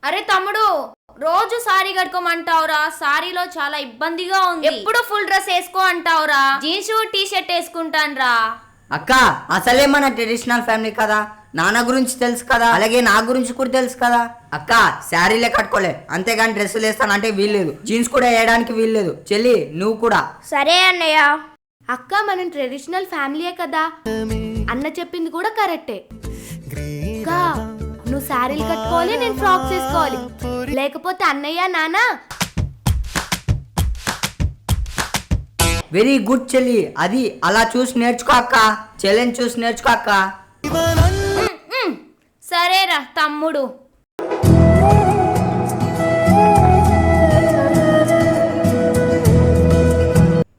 అరే తమ్ముడు, రోజు సారీ కట్టుకోమంటావురా? సారీలో చాలా ఇబ్బందిగా ఉంది. ఎప్పుడు ఫుల్ డ్రెస్ వేసుకో అంటావురా? జీన్స్ టీ షర్ట్ వేసుకుంటాన్రా. అక్క అసలే మన ట్రెడిషనల్ ఫ్యామిలీ కదా, నాన్న గురించి తెలుసు కదా, అలాగే నా గురించి కూడా తెలుసు కదా. అక్క శారీలే కట్టుకోలే, అంతేగాని డ్రెస్సులు వేస్తానంటే వీల్లేదు, జీన్స్ కూడా వేయడానికి వీల్లేదు. చెల్లి నువ్వు కూడా. సరే అన్నయ్య. అక్క మనం ట్రెడిషనల్ ఫ్యామిలీయే కదా, అన్న చెప్పింది కూడా కరెక్టే. అక్క నువ్వు శారీలు కట్టుకోవాలి, నేను ఫ్రాక్స్ వేసుకోవాలి, లేకపోతే అన్నయ్య నాన్న. వెరీ గుడ్ చెల్లి, అది అలా చూసి నేర్చుకో అక్క, చెల్లిని చూసి నేర్చుకో అక్క. సరేరా తమ్ముడు.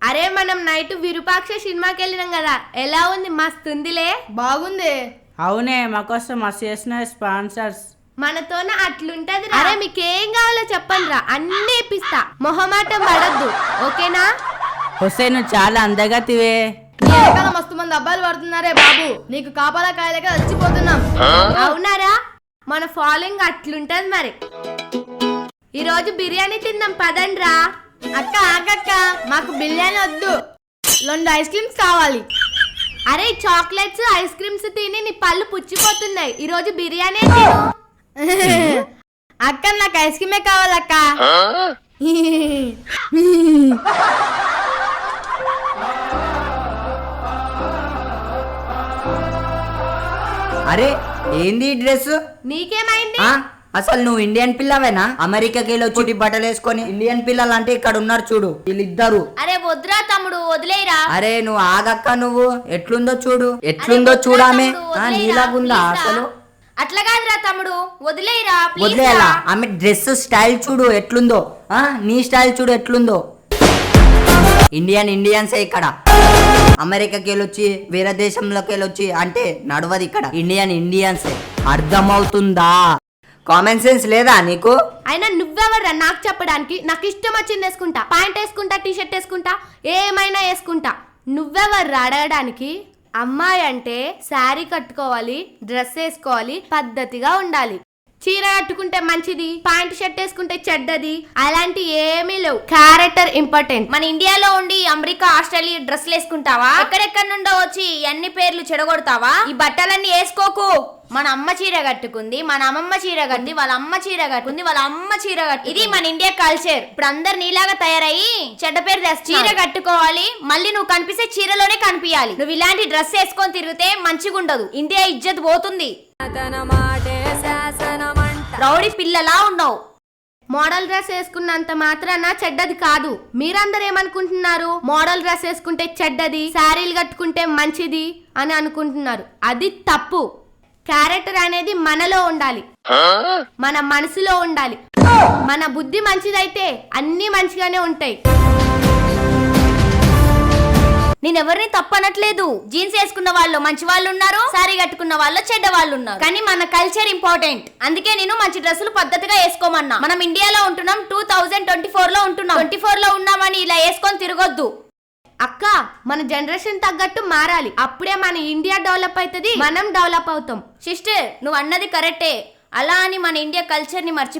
అరే మనం నైట్ విరూపాక్ష సినిమాకి వెళ్ళినాం కదా, ఎలా ఉంది? మస్తుందిలే. బాగుంది. అవునే, మాకోసం మస్తు చేసిన స్పాన్సర్స్. మనతోన అట్లుంటది. అరే మీకేం కావాలో చెప్పండి రా, అన్ని ఇప్పిస్తా, మొహమాటం పడద్దు, ఓకేనా? హుస్సేన్ నువ్వు చాలా అందగతివే. నీ వెనకాల మస్తు మంది అబ్బాయిలు పడుతున్నారే బాబు, నీకు కాపాలా కాయలేక చచ్చిపోతున్నాం. అవునారా, మన ఫాలోయింగ్ అట్లుంటది. మరి ఈరోజు బిర్యానీ తిందాం పదండ్రా. అక్క ఆగక్క, మాకు బిర్యానీ వద్దు, 2 ఐస్ క్రీమ్స్ కావాలి. అరే చాక్లెట్స్ ఐస్ క్రీమ్స్ తిని నీ పళ్ళు పుచ్చిపోతున్నాయి, ఈరోజు బిర్యానీ తిను. అక్క నాకు ఐస్ క్రీమే కావాలక్క. అరే ఏంది ఈ డ్రెస్? నీకేమైంది? అసలు నువ్వు ఇండియన్ పిల్లవేనా? అమెరికాకి వెళ్ళి వచ్చి బట్టలు వేసుకొని ఇండియన్ పిల్లలు అంటే ఇక్కడ ఉన్నారు చూడు వీళ్ళిద్దరు. అరే వద్దురా తమ్ముడు, వదిలేరా. అరే నువ్వు ఆగక్క, నువ్వు ఎట్లుందో చూడు, ఎట్లుందో చూడామే, నీలాగుందా అసలు? అట్లా కాదురా తమ్ముడు, వదిలేరా. వదిలేయాలా? ఆమె డ్రెస్ స్టైల్ చూడు ఎట్లుందో, నీ స్టైల్ చూడు ఎట్లుందో. ఇండియన్సే ఇక్కడ, అమెరికాకి వెళ్ళొచ్చి వేరే దేశంలోకి వెళ్ళొచ్చి అంటే నడవదు ఇక్కడ. ఇండియన్సే, అర్థమవుతుందా? కామన్ సెన్స్ లేదా నీకు? అయినా నువ్వెవర్రా నాకు చెప్పడానికి? నాకు ఇష్టం వచ్చింది వేసుకుంటా, ప్యాంట్ వేసుకుంటా, టీ షర్ట్ వేసుకుంటా, ఏమైనా వేసుకుంటా. నువ్వెవర్రా అడగడానికి? అమ్మాయి అంటే శారీ కట్టుకోవాలి, డ్రెస్ వేసుకోవాలి, పద్ధతిగా ఉండాలి. చీర కట్టుకుంటే మంచిది, ప్యాంట్ షర్ట్ వేసుకుంటే చెడ్డది, అలాంటి ఏమీ లేవు. Character important. మన ఇండియాలో ఉండి అమెరికా ఆస్ట్రేలియా డ్రెస్లు వేసుకుంటావా? ఎక్కడెక్కడ నుండో వచ్చి అన్ని పేర్లు చెడగొడతావా? ఈ బట్టలన్నీ వేసుకోకు. మన అమ్మ చీర కట్టుకుంది, మన అమ్మమ్మ చీర కట్టింది, వాళ్ళ అమ్మ చీర కట్టుకుంది, వాళ్ళ అమ్మ చీర కట్టు. ఇది మన ఇండియా కల్చర్. ఇప్పుడు అందరు నీలాగా తయారయ్యి చెడ్డ పేరు తెస్తా. చీర కట్టుకోవాలి, మళ్ళీ నువ్వు కనిపిస్తే చీరలోనే కనిపించాలి. నువ్వు ఇలాంటి డ్రెస్ వేసుకొని తిరిగితే మంచిగా ఉండదు, ఇండియా ఇజ్జత్ పోతుంది. రౌడీ పిల్లలా ఉన్నావు. మోడల్ డ్రెస్ వేసుకున్నంత మాత్రాన చెడ్డది కాదు. మీరందరూ ఏమనుకుంటున్నారు? మోడల్ డ్రెస్ వేసుకుంటే చెడ్డది, శారీలు కట్టుకుంటే మంచిది అని అనుకుంటున్నారు. అది తప్పు. క్యారెక్టర్ అనేది మనలో ఉండాలి, మన మనసులో ఉండాలి. మన బుద్ధి మంచిదైతే అన్ని మంచిగానే ఉంటాయి. నేనెవరిని తప్పనట్లేదు. జీన్స్ వేసుకున్న వాళ్ళు మంచి వాళ్ళు ఉన్నారు, సారీ కట్టుకున్న వాళ్ళు చెడ్డ వాళ్ళు ఉన్నారు. కానీ మన కల్చర్ ఇంపార్టెంట్, అందుకే నేను మంచి డ్రెస్సులు పద్ధతిగా వేసుకోమన్నా. మనం ఇండియాలో ఉంటున్నాం, 2024 లో ఉంటున్నాం. 24 లో ఉన్నామని ఇలా వేసుకొని తిరగొద్దు. అక్క మన జనరేషన్ తగ్గట్టు మారాలి, అప్పుడే మన ఇండియా డెవలప్ అవుతుంది, మనం డెవలప్ అవుతాం. సిస్టర్ నువ్వు అన్నది కరెక్టే, అలా అని మన ఇండియా కల్చర్ ని మర్చిపో.